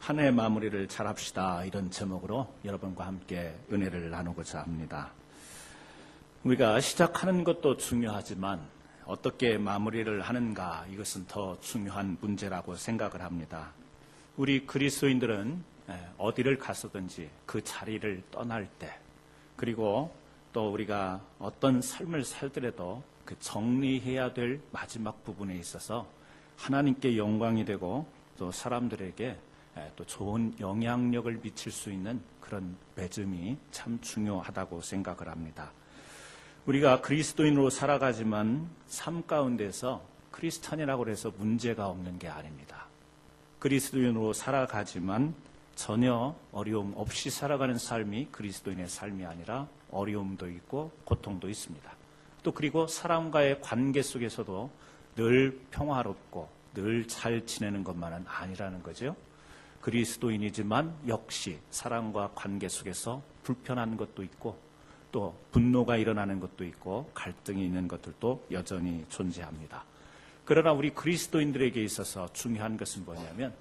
한 해 마무리를 잘합시다, 이런 제목으로 여러분과 함께 은혜를 나누고자 합니다. 우리가 시작하는 것도 중요하지만 어떻게 마무리를 하는가, 이것은 더 중요한 문제라고 생각을 합니다. 우리 그리스도인들은 어디를 가서든지 그 자리를 떠날 때, 그리고 또 우리가 어떤 삶을 살더라도 그 정리해야 될 마지막 부분에 있어서 하나님께 영광이 되고 또 사람들에게 또 좋은 영향력을 미칠 수 있는 그런 맺음이 참 중요하다고 생각을 합니다. 우리가 그리스도인으로 살아가지만 삶 가운데서 크리스찬이라고 해서 문제가 없는 게 아닙니다. 그리스도인으로 살아가지만 전혀 어려움 없이 살아가는 삶이 그리스도인의 삶이 아니라 어려움도 있고 고통도 있습니다. 또 그리고 사람과의 관계 속에서도 늘 평화롭고 늘 잘 지내는 것만은 아니라는 거죠. 그리스도인이지만 역시 사람과 관계 속에서 불편한 것도 있고 또 분노가 일어나는 것도 있고 갈등이 있는 것들도 여전히 존재합니다. 그러나 우리 그리스도인들에게 있어서 중요한 것은 뭐냐면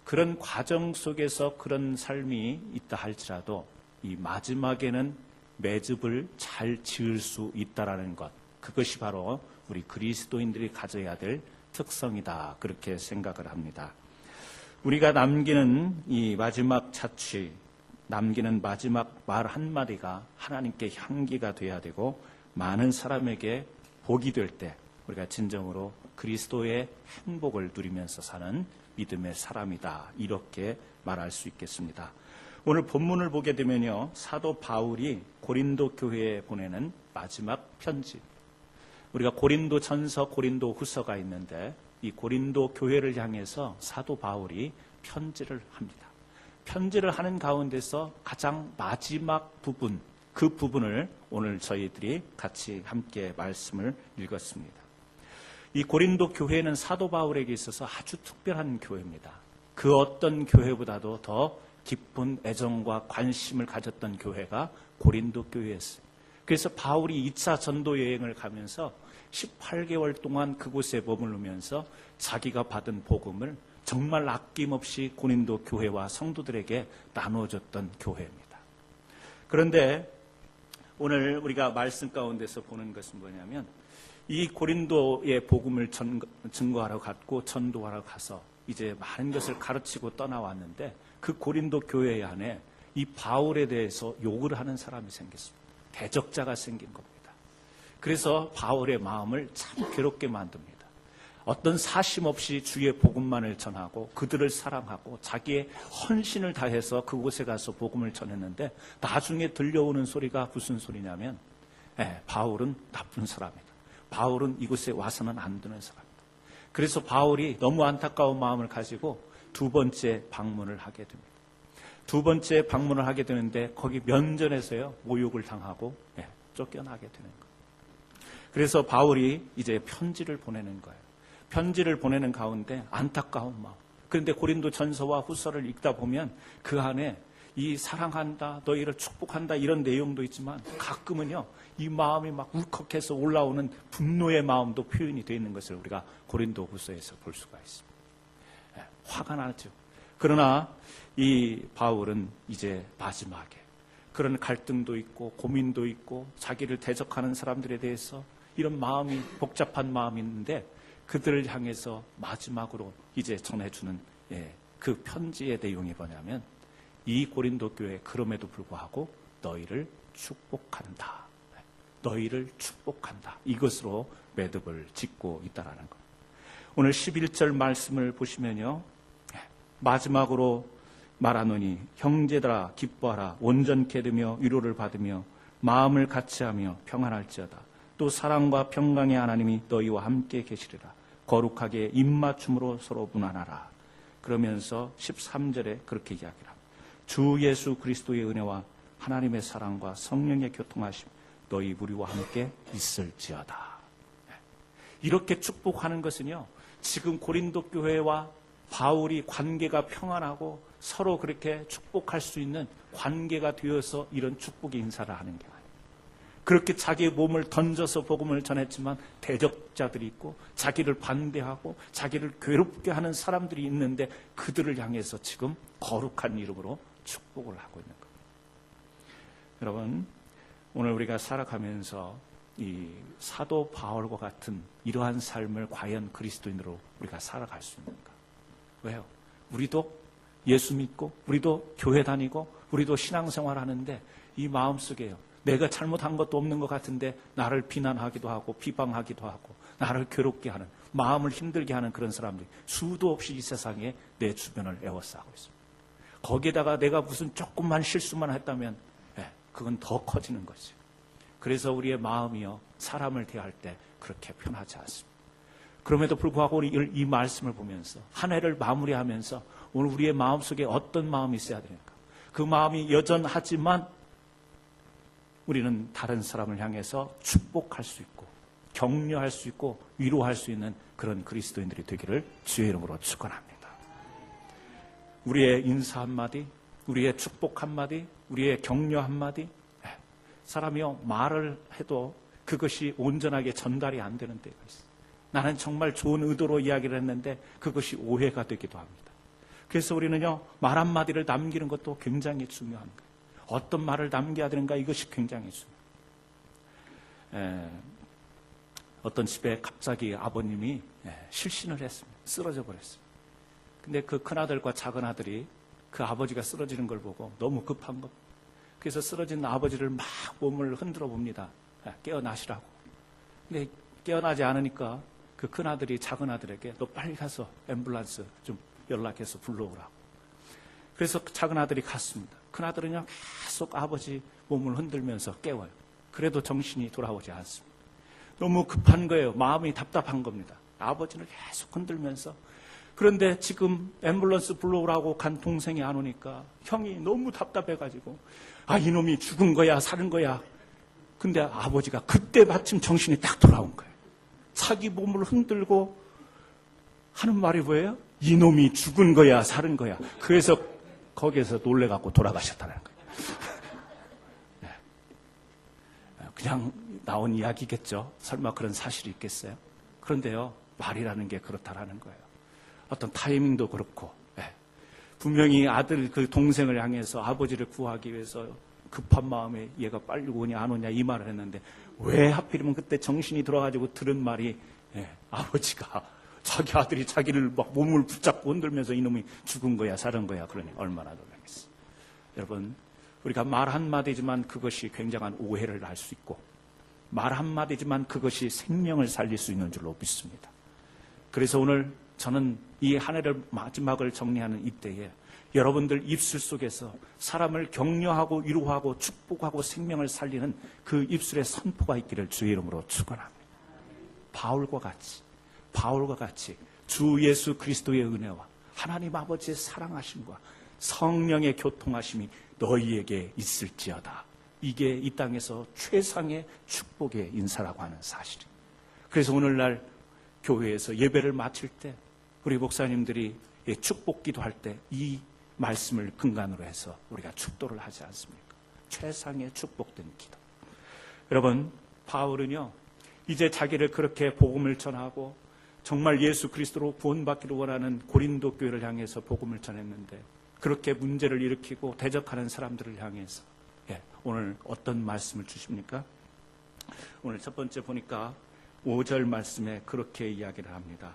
그런 과정 속에서 그런 삶이 있다 할지라도 이 마지막에는 매듭을 잘 지을 수 있다라는 것, 그것이 바로 우리 그리스도인들이 가져야 될 특성이다, 그렇게 생각을 합니다. 우리가 남기는 이 마지막 자취, 남기는 마지막 말 한마디가 하나님께 향기가 돼야 되고 많은 사람에게 복이 될 때 우리가 진정으로 그리스도의 행복을 누리면서 사는 믿음의 사람이다, 이렇게 말할 수 있겠습니다. 오늘 본문을 보게 되면요, 사도 바울이 고린도 교회에 보내는 마지막 편지, 우리가 고린도 전서, 고린도 후서가 있는데 이 고린도 교회를 향해서 사도 바울이 편지를 합니다. 편지를 하는 가운데서 가장 마지막 부분, 그 부분을 오늘 저희들이 같이 함께 말씀을 읽었습니다. 이 고린도 교회는 사도 바울에게 있어서 아주 특별한 교회입니다. 그 어떤 교회보다도 더 깊은 애정과 관심을 가졌던 교회가 고린도 교회였어요. 그래서 바울이 2차 전도 여행을 가면서 18개월 동안 그곳에 머무르면서 자기가 받은 복음을 정말 아낌없이 고린도 교회와 성도들에게 나눠줬던 교회입니다. 그런데 오늘 우리가 말씀 가운데서 보는 것은 뭐냐면 이 고린도의 복음을 증거하러 갔고 전도하러 가서 이제 많은 것을 가르치고 떠나왔는데 그 고린도 교회 안에 이 바울에 대해서 욕을 하는 사람이 생겼습니다. 대적자가 생긴 겁니다. 그래서 바울의 마음을 참 괴롭게 만듭니다. 어떤 사심 없이 주의 복음만을 전하고 그들을 사랑하고 자기의 헌신을 다해서 그곳에 가서 복음을 전했는데 나중에 들려오는 소리가 무슨 소리냐면 바울은 나쁜 사람이다. 바울은 이곳에 와서는 안 되는 사람이다. 그래서 바울이 너무 안타까운 마음을 가지고 두 번째 방문을 하게 됩니다. 두 번째 방문을 하게 되는데 거기 면전에서요, 모욕을 당하고 쫓겨나게 되는 거예요. 그래서 바울이 이제 편지를 보내는 거예요. 편지를 보내는 가운데 안타까운 마음. 그런데 고린도 전서와 후서를 읽다 보면 그 안에 이 사랑한다, 너희를 축복한다, 이런 내용도 있지만 가끔은요, 이 마음이 막 울컥해서 올라오는 분노의 마음도 표현이 되어 있는 것을 우리가 고린도 후서에서 볼 수가 있습니다. 화가 나죠. 그러나 이 바울은 이제 마지막에 그런 갈등도 있고 고민도 있고 자기를 대적하는 사람들에 대해서 이런 마음이, 복잡한 마음이 있는데 그들을 향해서 마지막으로 이제 전해주는 그 편지의 내용이 뭐냐면 이 고린도 교회 그럼에도 불구하고 너희를 축복한다. 너희를 축복한다. 이것으로 매듭을 짓고 있다라는 것. 오늘 11절 말씀을 보시면요, 마지막으로 말하노니 형제들아 기뻐하라. 온전케 되며 위로를 받으며 마음을 같이하며 평안할지어다. 또 사랑과 평강의 하나님이 너희와 함께 계시리라. 거룩하게 입맞춤으로 서로 무난하라. 그러면서 13절에 그렇게 이야기를 합니다. 주 예수 그리스도의 은혜와 하나님의 사랑과 성령의 교통하심 너희 무리와 함께 있을지어다. 이렇게 축복하는 것은요, 지금 고린도 교회와 바울이 관계가 평안하고 서로 그렇게 축복할 수 있는 관계가 되어서 이런 축복의 인사를 하는 게 아니에요. 그렇게 자기의 몸을 던져서 복음을 전했지만 대적자들이 있고 자기를 반대하고 자기를 괴롭게 하는 사람들이 있는데 그들을 향해서 지금 거룩한 이름으로 축복을 하고 있는 겁니다. 여러분, 오늘 우리가 살아가면서 이 사도 바울과 같은 이러한 삶을 과연 그리스도인으로 우리가 살아갈 수 있는가? 왜요? 우리도 예수 믿고 우리도 교회 다니고 우리도 신앙생활 하는데 이 마음속에요, 내가 잘못한 것도 없는 것 같은데 나를 비난하기도 하고 비방하기도 하고 나를 괴롭게 하는, 마음을 힘들게 하는 그런 사람들이 수도 없이 이 세상에 내 주변을 에워싸고 있습니다. 거기에다가 내가 무슨 조금만 실수만 했다면 그건 더 커지는 거죠. 그래서 우리의 마음이요, 사람을 대할 때 그렇게 편하지 않습니다. 그럼에도 불구하고 우리 이 말씀을 보면서 한 해를 마무리하면서 오늘 우리의 마음속에 어떤 마음이 있어야 되는가? 그 마음이 여전하지만 우리는 다른 사람을 향해서 축복할 수 있고 격려할 수 있고 위로할 수 있는 그런 그리스도인들이 되기를 주의 이름으로 축원합니다. 우리의 인사 한마디, 우리의 축복 한마디, 우리의 격려 한마디, 사람이요, 말을 해도 그것이 온전하게 전달이 안 되는 때가 있어요. 나는 정말 좋은 의도로 이야기를 했는데 그것이 오해가 되기도 합니다. 그래서 우리는요, 말 한마디를 남기는 것도 굉장히 중요한 거예요. 어떤 말을 남겨야 되는가, 이것이 굉장히 중요해요. 어떤 집에 갑자기 아버님이 실신을 했습니다. 쓰러져 버렸어요. 근데 그 큰아들과 작은아들이 그 아버지가 쓰러지는 걸 보고 너무 급한 겁니다. 그래서 쓰러진 아버지를 막 몸을 흔들어 봅니다. 깨어나시라고. 근데 깨어나지 않으니까 그 큰아들이 작은아들에게 너 빨리 가서 앰뷸런스 좀 연락해서 불러오라고. 그래서 작은아들이 갔습니다. 큰아들은요, 계속 아버지 몸을 흔들면서 깨워요. 그래도 정신이 돌아오지 않습니다. 너무 급한 거예요. 마음이 답답한 겁니다. 아버지를 계속 흔들면서. 그런데 지금 앰뷸런스 불러오라고 간 동생이 안 오니까 형이 너무 답답해가지고 이놈이 죽은 거야 사는 거야. 근데 아버지가 그때 마침 정신이 딱 돌아온 거예요. 자기 몸을 흔들고 하는 말이 뭐예요? 이놈이 죽은 거야 사는 거야. 그래서 거기에서 놀래갖고 돌아가셨다는 거예요. 그냥 나온 이야기겠죠. 설마 그런 사실이 있겠어요? 그런데요, 말이라는 게 그렇다라는 거예요. 어떤 타이밍도 그렇고, 분명히 아들 그 동생을 향해서 아버지를 구하기 위해서 급한 마음에 얘가 빨리 오냐 안 오냐 이 말을 했는데 왜 하필이면 그때 정신이 돌아가지고 들은 말이 아버지가 자기 아들이 자기를 막 몸을 붙잡고 흔들면서 이놈이 죽은 거야 사는 거야. 그러니 얼마나 놀라겠어. 여러분, 우리가 말 한마디지만 그것이 굉장한 오해를 할 수 있고 말 한마디지만 그것이 생명을 살릴 수 있는 줄로 믿습니다. 그래서 오늘 저는 이 한 해를 마지막을 정리하는 이때에 여러분들 입술 속에서 사람을 격려하고 위로하고 축복하고 생명을 살리는 그 입술의 선포가 있기를 주의 이름으로 축원합니다. 바울과 같이 주 예수 그리스도의 은혜와 하나님 아버지의 사랑하심과 성령의 교통하심이 너희에게 있을지어다. 이게 이 땅에서 최상의 축복의 인사라고 하는 사실입니다. 그래서 오늘날 교회에서 예배를 마칠 때 우리 목사님들이 축복 기도할 때 이 말씀을 근간으로 해서 우리가 축도를 하지 않습니까? 최상의 축복된 기도. 여러분, 바울은요, 이제 자기를 그렇게 복음을 전하고 정말 예수 그리스도로 구원받기를 원하는 고린도 교회를 향해서 복음을 전했는데 그렇게 문제를 일으키고 대적하는 사람들을 향해서 오늘 어떤 말씀을 주십니까? 오늘 첫 번째 보니까 5절 말씀에 그렇게 이야기를 합니다.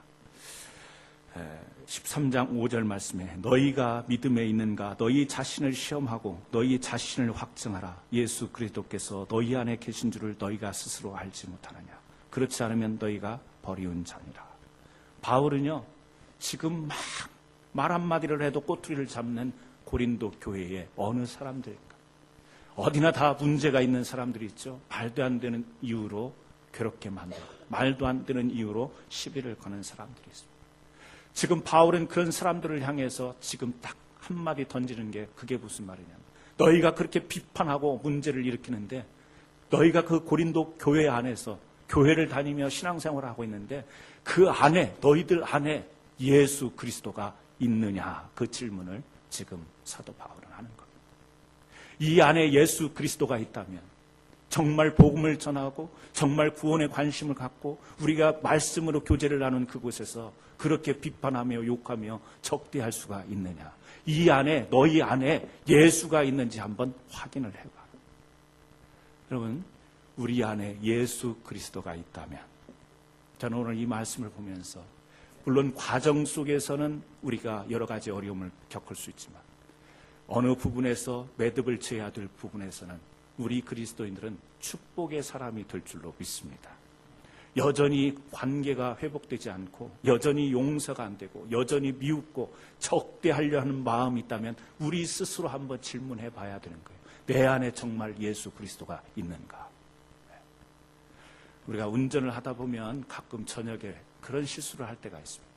13장 5절 말씀에 너희가 믿음에 있는가? 너희 자신을 시험하고 너희 자신을 확증하라. 예수 그리스도께서 너희 안에 계신 줄을 너희가 스스로 알지 못하느냐? 그렇지 않으면 너희가 버리운 자니라. 바울은요, 지금 막 말 한마디를 해도 꼬투리를 잡는 고린도 교회의 어느 사람들일까? 어디나 다 문제가 있는 사람들이 있죠. 말도 안 되는 이유로 괴롭게 만들고 말도 안 되는 이유로 시비를 거는 사람들이 있습니다. 지금 바울은 그런 사람들을 향해서 지금 딱 한마디 던지는 게 그게 무슨 말이냐면 너희가 그렇게 비판하고 문제를 일으키는데 너희가 그 고린도 교회 안에서 교회를 다니며 신앙생활을 하고 있는데 그 안에 너희들 안에 예수 그리스도가 있느냐, 그 질문을 지금 사도 바울은 하는 겁니다. 이 안에 예수 그리스도가 있다면 정말 복음을 전하고 정말 구원에 관심을 갖고 우리가 말씀으로 교제를 나눈 그곳에서 그렇게 비판하며 욕하며 적대할 수가 있느냐. 이 안에, 너희 안에 예수가 있는지 한번 확인을 해봐. 여러분, 우리 안에 예수 그리스도가 있다면, 저는 오늘 이 말씀을 보면서 물론 과정 속에서는 우리가 여러 가지 어려움을 겪을 수 있지만 어느 부분에서 매듭을 지어야 될 부분에서는 우리 그리스도인들은 축복의 사람이 될 줄로 믿습니다. 여전히 관계가 회복되지 않고 여전히 용서가 안 되고 여전히 미웃고 적대하려 하는 마음이 있다면 우리 스스로 한번 질문해 봐야 되는 거예요. 내 안에 정말 예수 그리스도가 있는가? 우리가 운전을 하다 보면 가끔 저녁에 그런 실수를 할 때가 있습니다.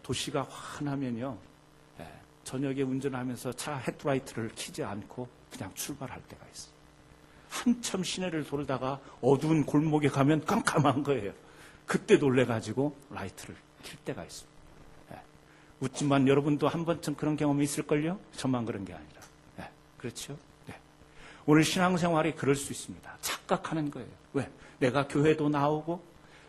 도시가 환하면요, 저녁에 운전하면서 차 헤드라이트를 켜지 않고 그냥 출발할 때가 있어요. 한참 시내를 돌다가 어두운 골목에 가면 깜깜한 거예요. 그때 놀래가지고 라이트를 킬 때가 있습니다. 웃지만 여러분도 한 번쯤 그런 경험이 있을걸요? 저만 그런 게 아니라. 그렇죠? 오늘 신앙생활이 그럴 수 있습니다. 착각하는 거예요. 왜? 내가 교회도 나오고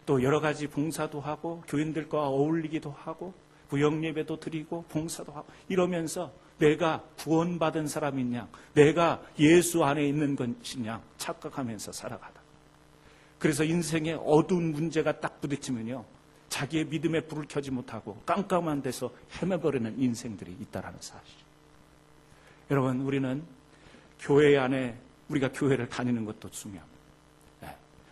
또 여러 가지 봉사도 하고 교인들과 어울리기도 하고 구역예배도 드리고 봉사도 하고 이러면서 내가 구원받은 사람인 양, 내가 예수 안에 있는 것인 양 착각하면서 살아가다. 그래서 인생에 어두운 문제가 딱 부딪히면요, 자기의 믿음의 불을 켜지 못하고 깜깜한 데서 헤매버리는 인생들이 있다는 사실. 여러분, 우리는 교회 안에 우리가 교회를 다니는 것도 중요합니다.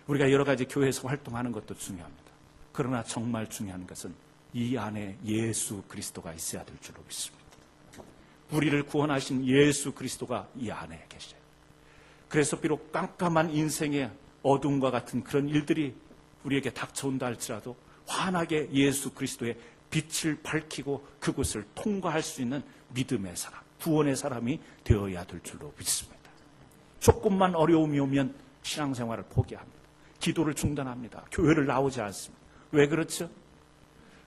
우리가 여러 가지 교회에서 활동하는 것도 중요합니다. 그러나 정말 중요한 것은 이 안에 예수 그리스도가 있어야 될 줄로 믿습니다. 우리를 구원하신 예수 그리스도가 이 안에 계셔요. 그래서 비록 깜깜한 인생의 어둠과 같은 그런 일들이 우리에게 닥쳐온다 할지라도 환하게 예수 그리스도의 빛을 밝히고 그곳을 통과할 수 있는 믿음의 사람, 구원의 사람이 되어야 될 줄로 믿습니다. 조금만 어려움이 오면 신앙생활을 포기합니다. 기도를 중단합니다. 교회를 나오지 않습니다. 왜 그렇죠?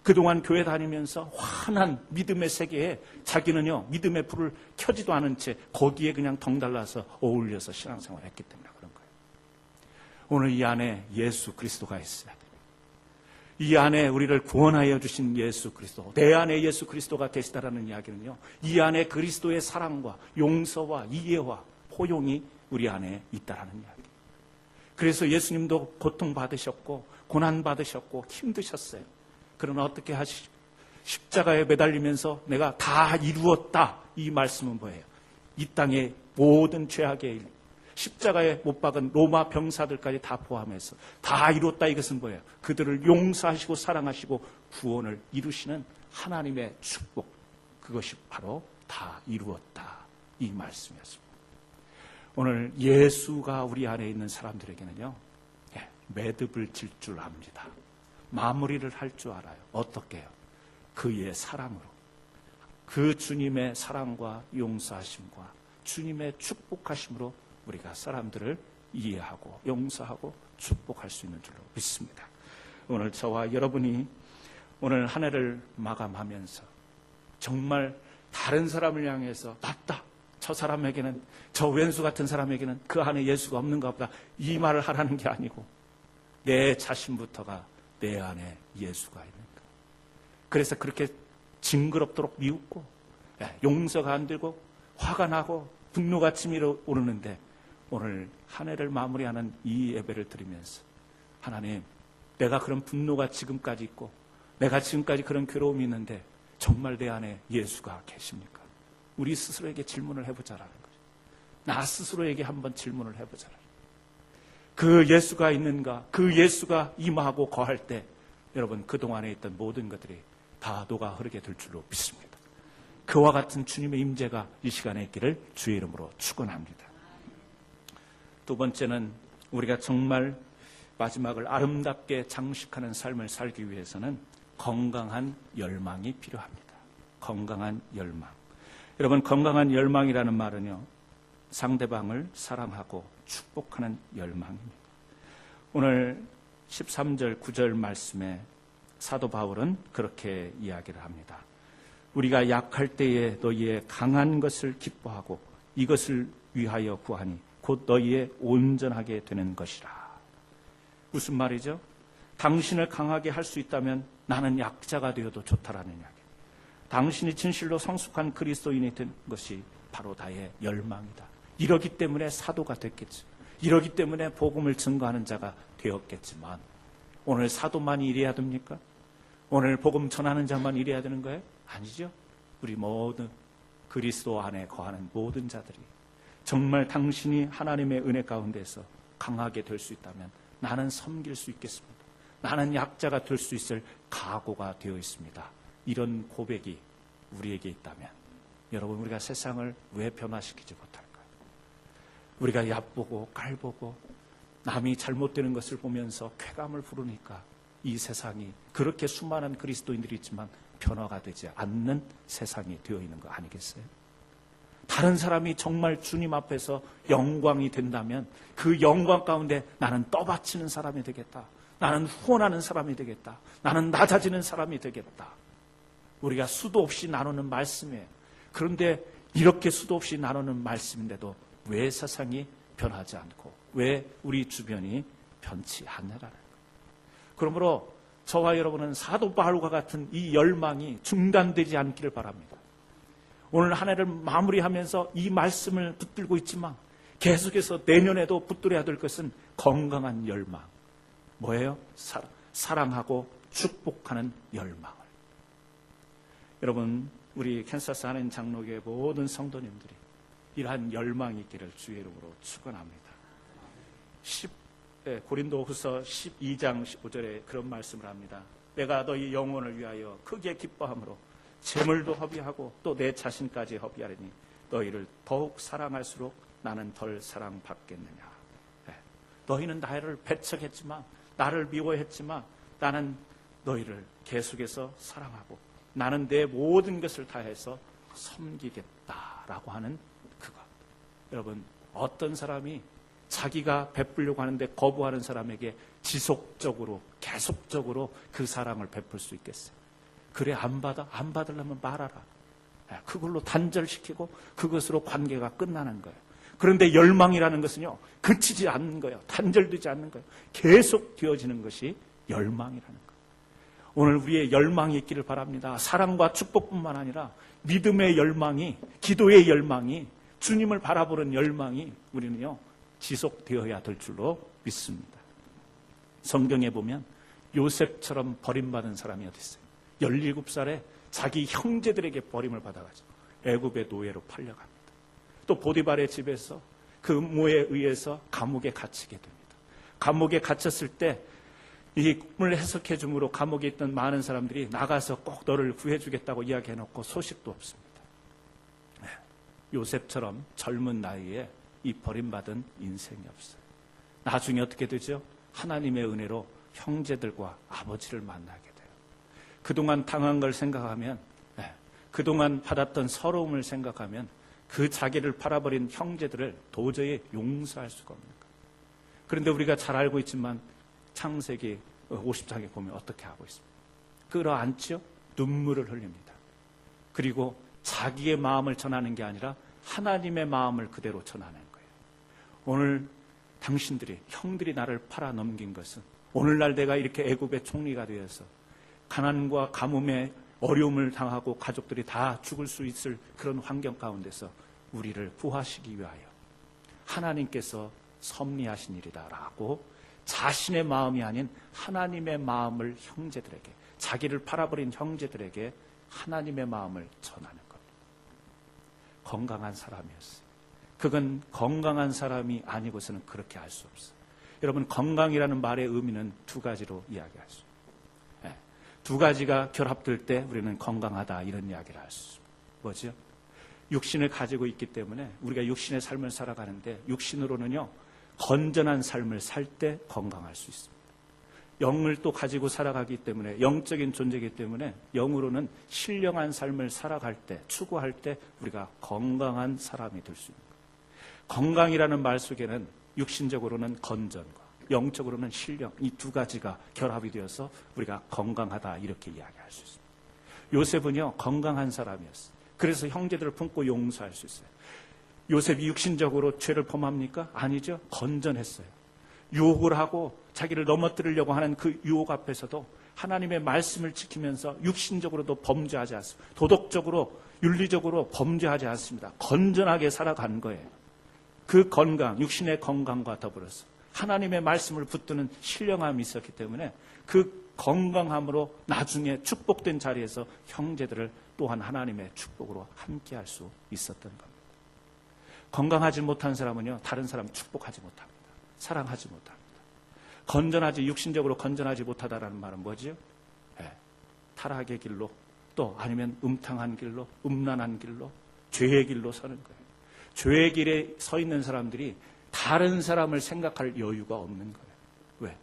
그동안 교회 다니면서 환한 믿음의 세계에 자기는요, 믿음의 불을 켜지도 않은 채 거기에 그냥 덩달라서 어울려서 신앙생활을 했기 때문에 그런 거예요. 오늘 이 안에 예수 그리스도가 있어야 돼요. 이 안에 우리를 구원하여 주신 예수 그리스도, 내 안에 예수 그리스도가 계시다라는 이야기는요, 이 안에 그리스도의 사랑과 용서와 이해와 포용이 우리 안에 있다라는 이야기. 그래서 예수님도 고통받으셨고 고난받으셨고 힘드셨어요. 그러나 어떻게 하시죠? 십자가에 매달리면서 내가 다 이루었다. 이 말씀은 뭐예요? 이 땅의 모든 죄악의 일, 십자가에 못 박은 로마 병사들까지 다 포함해서 다 이뤘다. 이것은 뭐예요? 그들을 용서하시고 사랑하시고 구원을 이루시는 하나님의 축복. 그것이 바로 다 이루었다. 이 말씀이었습니다. 오늘 예수가 우리 안에 있는 사람들에게는요, 매듭을 질 줄 압니다. 마무리를 할 줄 알아요. 어떻게 해요? 그의 사랑으로. 그 주님의 사랑과 용서하심과 주님의 축복하심으로 우리가 사람들을 이해하고 용서하고 축복할 수 있는 줄로 믿습니다. 오늘 저와 여러분이 오늘 한 해를 마감하면서 정말 다른 사람을 향해서 맞다. 저 사람에게는, 저 왼수 같은 사람에게는 그 안에 예수가 없는가 보다. 이 말을 하라는 게 아니고 내 자신부터가 내 안에 예수가 있는가. 그래서 그렇게 징그럽도록 미웃고 용서가 안 되고 화가 나고 분노가 치밀어 오르는데 오늘 한 해를 마무리하는 이 예배를 드리면서 하나님, 내가 그런 분노가 지금까지 있고 내가 지금까지 그런 괴로움이 있는데 정말 내 안에 예수가 계십니까? 우리 스스로에게 질문을 해보자라는 거죠. 나 스스로에게 한번 질문을 해보자라는. 그 예수가 있는가? 그 예수가 임하고 거할 때 여러분 그동안에 있던 모든 것들이 다 녹아 흐르게 될 줄로 믿습니다. 그와 같은 주님의 임재가 이 시간에 있기를 주의 이름으로 축원합니다. 두 번째는 우리가 정말 마지막을 아름답게 장식하는 삶을 살기 위해서는 건강한 열망이 필요합니다. 건강한 열망. 여러분, 건강한 열망이라는 말은요, 상대방을 사랑하고 축복하는 열망입니다. 오늘 13절 9절 말씀에 사도 바울은 그렇게 이야기를 합니다. 우리가 약할 때에 너희의 강한 것을 기뻐하고 이것을 위하여 구하니 곧 너희의 온전하게 되는 것이라. 무슨 말이죠? 당신을 강하게 할 수 있다면 나는 약자가 되어도 좋다라는 이야기. 당신이 진실로 성숙한 그리스도인이 된 것이 바로 나의 열망이다. 이러기 때문에 사도가 됐겠죠. 이러기 때문에 복음을 증거하는 자가 되었겠지만 오늘 사도만이 이래야 됩니까? 오늘 복음 전하는 자만 이래야 되는 거예요? 아니죠. 우리 모든 그리스도 안에 거하는 모든 자들이 정말 당신이 하나님의 은혜 가운데서 강하게 될 수 있다면 나는 섬길 수 있겠습니다. 나는 약자가 될 수 있을 각오가 되어 있습니다. 이런 고백이 우리에게 있다면 여러분, 우리가 세상을 왜 변화시키지 못할까요? 우리가 얕보고 깔보고 남이 잘못되는 것을 보면서 쾌감을 부르니까 이 세상이 그렇게 수많은 그리스도인들이 있지만 변화가 되지 않는 세상이 되어 있는 거 아니겠어요? 다른 사람이 정말 주님 앞에서 영광이 된다면 그 영광 가운데 나는 떠받치는 사람이 되겠다. 나는 후원하는 사람이 되겠다. 나는 낮아지는 사람이 되겠다. 우리가 수도 없이 나누는 말씀이에요. 그런데 이렇게 수도 없이 나누는 말씀인데도 왜 세상이 변하지 않고 왜 우리 주변이 변치 않느라는 거예요. 그러므로 저와 여러분은 사도 바울과 같은 이 열망이 중단되지 않기를 바랍니다. 오늘 한 해를 마무리하면서 이 말씀을 붙들고 있지만 계속해서 내년에도 붙들어야 될 것은 건강한 열망. 뭐예요? 사랑하고 축복하는 열망을. 여러분, 우리 캔사스 한인 장로교회 모든 성도님들이 이러한 열망이 있기를 주의 이름으로 축원합니다. 고린도후서 12장 15절에 그런 말씀을 합니다. 내가 너희 영혼을 위하여 크게 기뻐함으로 재물도 허비하고 또 내 자신까지 허비하리니 너희를 더욱 사랑할수록 나는 덜 사랑받겠느냐. 너희는 나를 배척했지만 나를 미워했지만 나는 너희를 계속해서 사랑하고 나는 내 모든 것을 다해서 섬기겠다라고 하는 그것. 여러분, 어떤 사람이 자기가 베풀려고 하는데 거부하는 사람에게 지속적으로 계속적으로 그 사랑을 베풀 수 있겠어요? 그래, 안 받으려면 말하라. 그걸로 단절시키고 그것으로 관계가 끝나는 거예요. 그런데 열망이라는 것은요, 그치지 않는 거예요. 단절되지 않는 거예요. 계속 되어지는 것이 열망이라는 거예요. 오늘 우리의 열망이 있기를 바랍니다. 사랑과 축복뿐만 아니라 믿음의 열망이, 기도의 열망이, 주님을 바라보는 열망이 우리는요 지속되어야 될 줄로 믿습니다. 성경에 보면 요셉처럼 버림받은 사람이 어디 있어요? 17살에 자기 형제들에게 버림을 받아가지고 애굽의 노예로 팔려갑니다. 또 보디발의 집에서 그 음모에 의해서 감옥에 갇히게 됩니다. 감옥에 갇혔을 때 이 꿈을 해석해 줌으로 감옥에 있던 많은 사람들이 나가서 꼭 너를 구해주겠다고 이야기해놓고 소식도 없습니다. 요셉처럼 젊은 나이에 이 버림받은 인생이 없어요. 나중에 어떻게 되죠? 하나님의 은혜로 형제들과 아버지를 만나게 돼요. 그동안 당한 걸 생각하면, 그동안 받았던 서러움을 생각하면 그 자기를 팔아버린 형제들을 도저히 용서할 수가 없는 거예요. 그런데 우리가 잘 알고 있지만 창세기 50장에 보면 어떻게 하고 있습니까? 끌어안죠? 눈물을 흘립니다. 그리고 자기의 마음을 전하는 게 아니라 하나님의 마음을 그대로 전하는 거예요. 오늘 당신들이, 형들이 나를 팔아 넘긴 것은 오늘날 내가 이렇게 애굽의 총리가 되어서 가난과 가뭄에 어려움을 당하고 가족들이 다 죽을 수 있을 그런 환경 가운데서 우리를 구하시기 위하여 하나님께서 섭리하신 일이다라고 자신의 마음이 아닌 하나님의 마음을 형제들에게, 자기를 팔아버린 형제들에게 하나님의 마음을 전하는 겁니다. 건강한 사람이었어요. 그건 건강한 사람이 아니고서는 그렇게 할 수 없어요. 여러분, 건강이라는 말의 의미는 두 가지로 이야기할 수 있어요. 두 가지가 결합될 때 우리는 건강하다, 이런 이야기를 할 수 있습니다. 뭐죠? 육신을 가지고 있기 때문에 우리가 육신의 삶을 살아가는데 육신으로는요 건전한 삶을 살 때 건강할 수 있습니다. 영을 또 가지고 살아가기 때문에, 영적인 존재이기 때문에 영으로는 신령한 삶을 살아갈 때, 추구할 때 우리가 건강한 사람이 될 수 있는 거예요. 건강이라는 말 속에는 육신적으로는 건전과 영적으로는 신령, 이 두 가지가 결합이 되어서 우리가 건강하다, 이렇게 이야기할 수 있습니다. 요셉은요 건강한 사람이었어요. 그래서 형제들을 품고 용서할 수 있어요. 요셉이 육신적으로 죄를 범합니까? 아니죠. 건전했어요. 유혹을 하고 자기를 넘어뜨리려고 하는 그 유혹 앞에서도 하나님의 말씀을 지키면서 육신적으로도 범죄하지 않습니다. 도덕적으로, 윤리적으로 범죄하지 않습니다. 건전하게 살아간 거예요. 그 건강, 육신의 건강과 더불어서 하나님의 말씀을 붙드는 신령함이 있었기 때문에 그 건강함으로 나중에 축복된 자리에서 형제들을 또한 하나님의 축복으로 함께할 수 있었던 겁니다. 건강하지 못한 사람은요, 다른 사람 축복하지 못합니다. 사랑하지 못합니다. 건전하지, 육신적으로 건전하지 못하다라는 말은 뭐지요? 타락의 길로, 또 아니면 음탕한 길로, 음란한 길로, 죄의 길로 서는 거예요. 죄의 길에 서 있는 사람들이 다른 사람을 생각할 여유가 없는 거예요. 왜?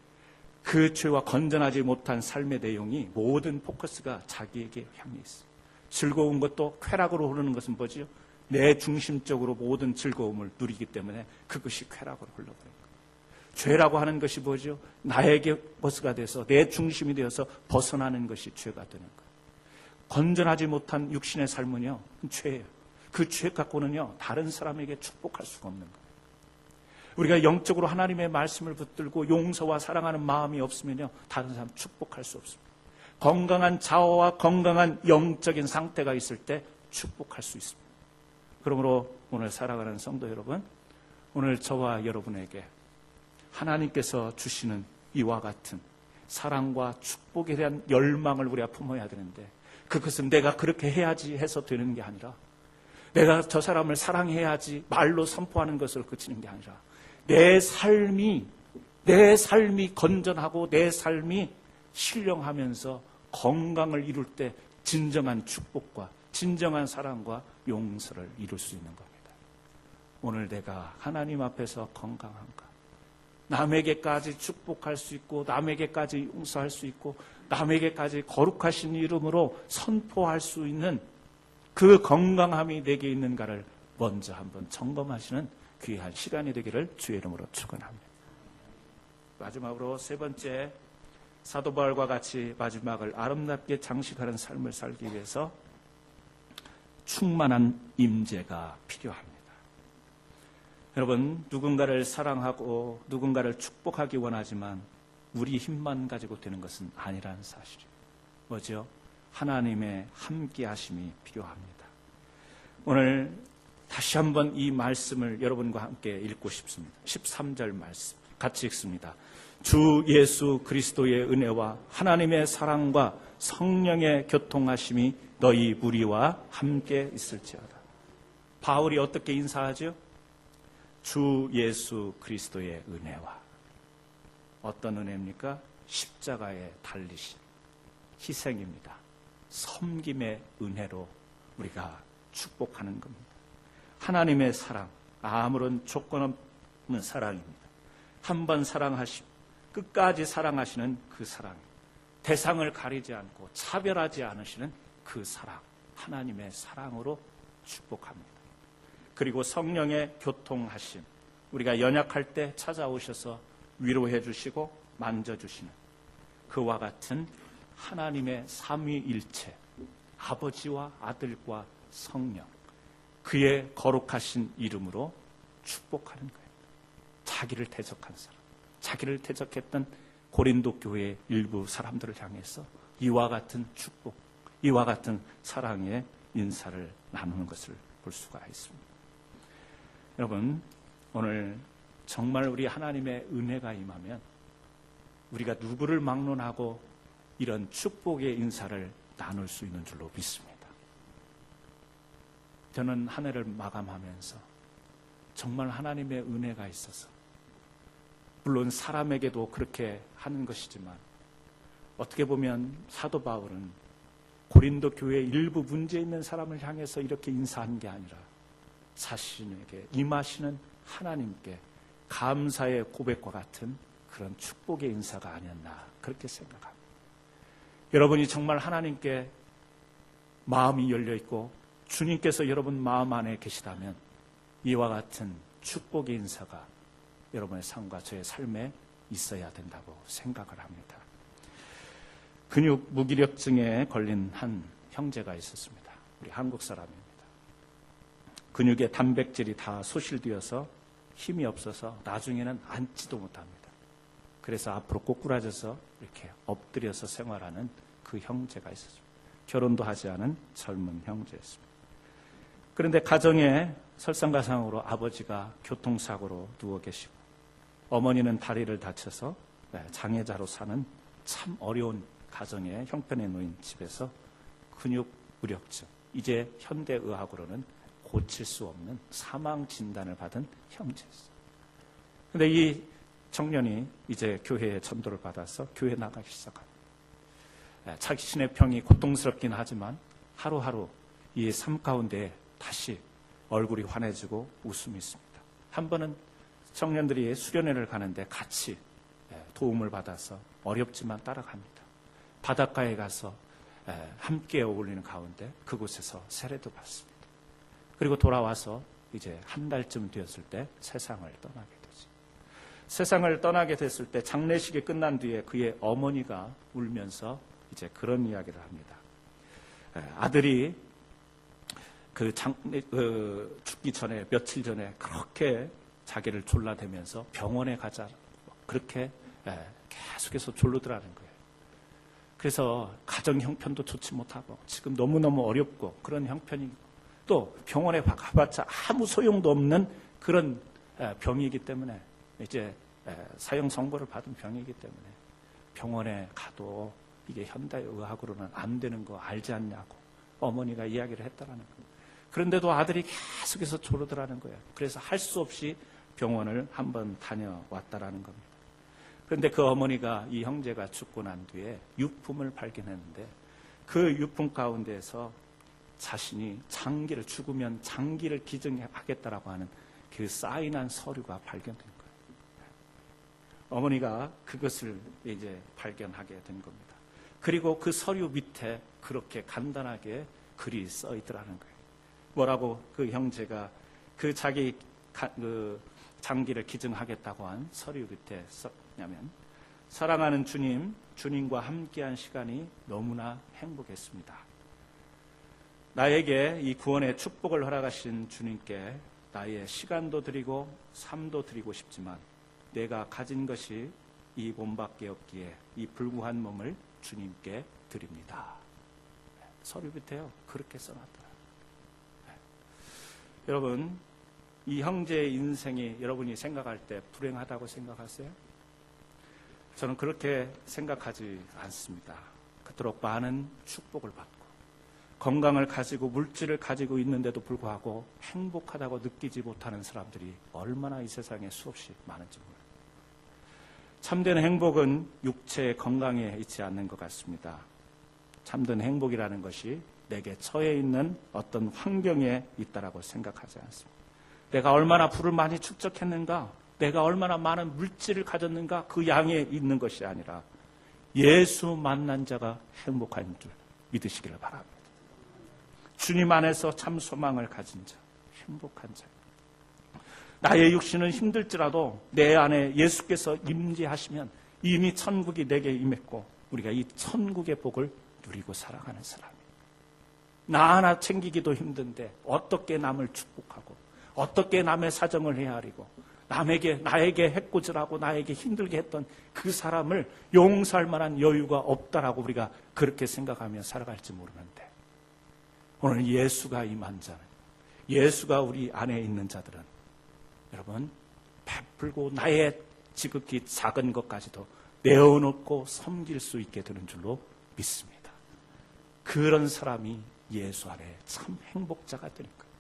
그 죄와 건전하지 못한 삶의 내용이 모든 포커스가 자기에게 향해 있어요. 즐거운 것도 쾌락으로 흐르는 것은 뭐지요? 내 중심적으로 모든 즐거움을 누리기 때문에 그것이 쾌락으로 흘러버린 거예요. 죄라고 하는 것이 뭐죠? 나에게 버스가 돼서 내 중심이 되어서 벗어나는 것이 죄가 되는 거예요. 건전하지 못한 육신의 삶은요, 죄예요. 그 죄 갖고는요, 다른 사람에게 축복할 수가 없는 거예요. 우리가 영적으로 하나님의 말씀을 붙들고 용서와 사랑하는 마음이 없으면요, 다른 사람 축복할 수 없습니다. 건강한 자아와 건강한 영적인 상태가 있을 때 축복할 수 있습니다. 그러므로 오늘 살아가는 성도 여러분, 오늘 저와 여러분에게 하나님께서 주시는 이와 같은 사랑과 축복에 대한 열망을 우리가 품어야 되는데, 그것은 내가 그렇게 해야지 해서 되는 게 아니라, 내가 저 사람을 사랑해야지 말로 선포하는 것으로 그치는 게 아니라, 내 삶이 건전하고 내 삶이 신령하면서 건강을 이룰 때 진정한 축복과 진정한 사랑과 용서를 이룰 수 있는 겁니다. 오늘 내가 하나님 앞에서 건강한가? 남에게까지 축복할 수 있고, 남에게까지 용서할 수 있고, 남에게까지 거룩하신 이름으로 선포할 수 있는 그 건강함이 내게 있는가를 먼저 한번 점검하시는 귀한 시간이 되기를 주의 이름으로 축원합니다. 마지막으로 세 번째, 사도 바울과 같이 마지막을 아름답게 장식하는 삶을 살기 위해서 충만한 임재가 필요합니다. 여러분, 누군가를 사랑하고 누군가를 축복하기 원하지만 우리 힘만 가지고 되는 것은 아니라는 사실이에요. 뭐죠? 하나님의 함께하심이 필요합니다. 오늘 다시 한번 이 말씀을 여러분과 함께 읽고 싶습니다. 13절 말씀 같이 읽습니다. 주 예수 그리스도의 은혜와 하나님의 사랑과 성령의 교통하심이 너희 무리와 함께 있을지어다. 바울이 어떻게 인사하죠? 주 예수 그리스도의 은혜와. 어떤 은혜입니까? 십자가에 달리신 희생입니다. 섬김의 은혜로 우리가 축복하는 겁니다. 하나님의 사랑, 아무런 조건 없는 사랑입니다. 한 번 사랑하시고 끝까지 사랑하시는 그 사랑, 대상을 가리지 않고 차별하지 않으시는 그 사랑, 하나님의 사랑으로 축복합니다. 그리고 성령의 교통하심, 우리가 연약할 때 찾아오셔서 위로해 주시고 만져주시는 그와 같은 하나님의 삼위일체, 아버지와 아들과 성령, 그의 거룩하신 이름으로 축복하는 거예요. 자기를 대적한 사람, 자기를 대적했던 고린도 교회의 일부 사람들을 향해서 이와 같은 축복, 이와 같은 사랑의 인사를 나누는 것을 볼 수가 있습니다. 여러분, 오늘 정말 우리 하나님의 은혜가 임하면 우리가 누구를 막론하고 이런 축복의 인사를 나눌 수 있는 줄로 믿습니다. 저는 한 해를 마감하면서 정말 하나님의 은혜가 있어서, 물론 사람에게도 그렇게 하는 것이지만 어떻게 보면 사도 바울은 고린도 교회의 일부 문제 있는 사람을 향해서 이렇게 인사한 게 아니라 자신에게 임하시는 하나님께 감사의 고백과 같은 그런 축복의 인사가 아니었나, 그렇게 생각합니다. 여러분이 정말 하나님께 마음이 열려있고 주님께서 여러분 마음 안에 계시다면 이와 같은 축복의 인사가 여러분의 삶과 저의 삶에 있어야 된다고 생각을 합니다. 근육 무기력증에 걸린 한 형제가 있었습니다. 우리 한국 사람입니다. 근육의 단백질이 다 소실되어서 힘이 없어서 나중에는 앉지도 못합니다. 그래서 앞으로 꼬꾸라져서 이렇게 엎드려서 생활하는 그 형제가 있었습니다. 결혼도 하지 않은 젊은 형제였습니다. 그런데 가정에 설상가상으로 아버지가 교통사고로 누워 계시고 어머니는 다리를 다쳐서 장애자로 사는 참 어려운 가정의 형편에 놓인 집에서 근육무력증, 이제 현대의학으로는 고칠 수 없는 사망 진단을 받은 형제였어요. 그런데 이 청년이 이제 교회에 전도를 받아서 교회 나가기 시작합니다. 자신의 병이 고통스럽긴 하지만 하루하루 이 삶 가운데 다시 얼굴이 환해지고 웃음이 있습니다. 한 번은 청년들이 수련회를 가는데 같이 도움을 받아서 어렵지만 따라갑니다. 바닷가에 가서 함께 어울리는 가운데 그곳에서 세례도 받습니다. 그리고 돌아와서 이제 한 달쯤 되었을 때 세상을 떠나게 되죠. 세상을 떠나게 됐을 때 장례식이 끝난 뒤에 그의 어머니가 울면서 이제 그런 이야기를 합니다. 아들이 죽기 전에 며칠 전에 그렇게 자기를 졸라대면서 병원에 가자 그렇게 계속해서 졸르더라는 거예요. 그래서 가정 형편도 좋지 못하고 지금 너무너무 어렵고 그런 형편이고 또 병원에 가봤자 아무 소용도 없는 그런 병이기 때문에 이제 사형 선고를 받은 병이기 때문에 병원에 가도 이게 현대의학으로는 안 되는 거 알지 않냐고 어머니가 이야기를 했다라는 거예요. 그런데도 아들이 계속해서 졸르더라는 거예요. 그래서 할 수 없이 병원을 한번 다녀왔다라는 겁니다. 그런데 그 어머니가 이 형제가 죽고 난 뒤에 유품을 발견했는데 그 유품 가운데에서 자신이 죽으면 장기를 기증하겠다라고 하는 그 사인한 서류가 발견된 거예요. 어머니가 그것을 이제 발견하게 된 겁니다. 그리고 그 서류 밑에 그렇게 간단하게 글이 써 있더라는 거예요. 뭐라고 그 형제가 그 자기 장기를 기증하겠다고 한 서류 밑에 썼냐면, 사랑하는 주님, 주님과 함께한 시간이 너무나 행복했습니다. 나에게 이 구원의 축복을 허락하신 주님께 나의 시간도 드리고 삶도 드리고 싶지만 내가 가진 것이 이 몸밖에 없기에 이 불구한 몸을 주님께 드립니다. 서류 밑에요. 그렇게 써놨더라. 여러분, 이 형제의 인생이 여러분이 생각할 때 불행하다고 생각하세요? 저는 그렇게 생각하지 않습니다. 그토록 많은 축복을 받고 건강을 가지고 물질을 가지고 있는데도 불구하고 행복하다고 느끼지 못하는 사람들이 얼마나 이 세상에 수없이 많은지 몰라요. 참된 행복은 육체의 건강에 있지 않는 것 같습니다. 참된 행복이라는 것이 내게 처해 있는 어떤 환경에 있다라고 생각하지 않습니다. 내가 얼마나 부를 많이 축적했는가, 내가 얼마나 많은 물질을 가졌는가, 그 양에 있는 것이 아니라 예수 만난 자가 행복한 줄 믿으시기를 바랍니다. 주님 안에서 참 소망을 가진 자, 행복한 자. 나의 육신은 힘들지라도 내 안에 예수께서 임재하시면 이미 천국이 내게 임했고 우리가 이 천국의 복을 누리고 살아가는 사람이에요. 나 하나 챙기기도 힘든데 어떻게 남을 축복하고 어떻게 남의 사정을 헤아리고 나에게 해코지라고 나에게 힘들게 했던 그 사람을 용서할 만한 여유가 없다라고 우리가 그렇게 생각하며 살아갈지 모르는데, 오늘 예수가 임한 자는, 예수가 우리 안에 있는 자들은 여러분 베풀고 나의 지극히 작은 것까지도 내어놓고 섬길 수 있게 되는 줄로 믿습니다. 그런 사람이 예수 안에 참 행복자가 되는 거예요.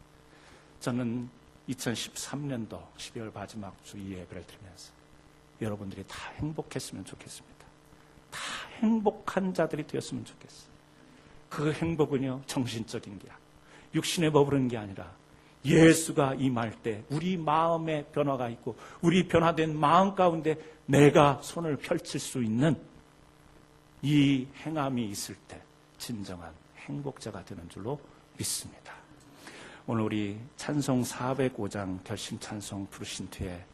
저는 2013년도 12월 마지막 주 이 예배를 드리면서 여러분들이 다 행복했으면 좋겠습니다. 다 행복한 자들이 되었으면 좋겠어요. 그 행복은요, 정신적인 게 아니라 육신에 머무르는 게 아니라 예수가 임할 때 우리 마음에 변화가 있고 우리 변화된 마음 가운데 내가 손을 펼칠 수 있는 이 행함이 있을 때 진정한 행복자가 되는 줄로 믿습니다. 오늘 우리 찬송 405장 결심 찬송 부르신 뒤에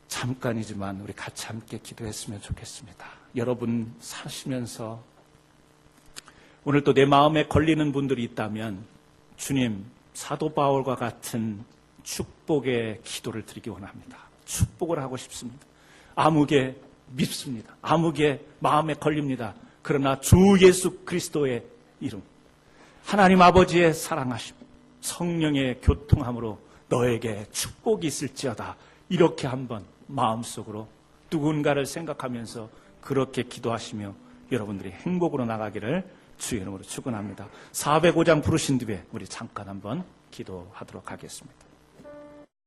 잠깐이지만 우리 같이 함께 기도했으면 좋겠습니다. 여러분 사시면서 오늘 또 내 마음에 걸리는 분들이 있다면 주님, 사도 바울과 같은 축복의 기도를 드리기 원합니다. 축복을 하고 싶습니다. 아무개 밉습니다. 아무개 마음에 걸립니다. 그러나 주 예수 그리스도의 이름, 하나님 아버지의 사랑하심, 성령의 교통함으로 너에게 축복이 있을지어다. 이렇게 한번 마음속으로 누군가를 생각하면서 그렇게 기도하시며 여러분들이 행복으로 나가기를 주의 이름으로 축원합니다. 405장 부르신 뒤에 우리 잠깐 한번 기도하도록 하겠습니다.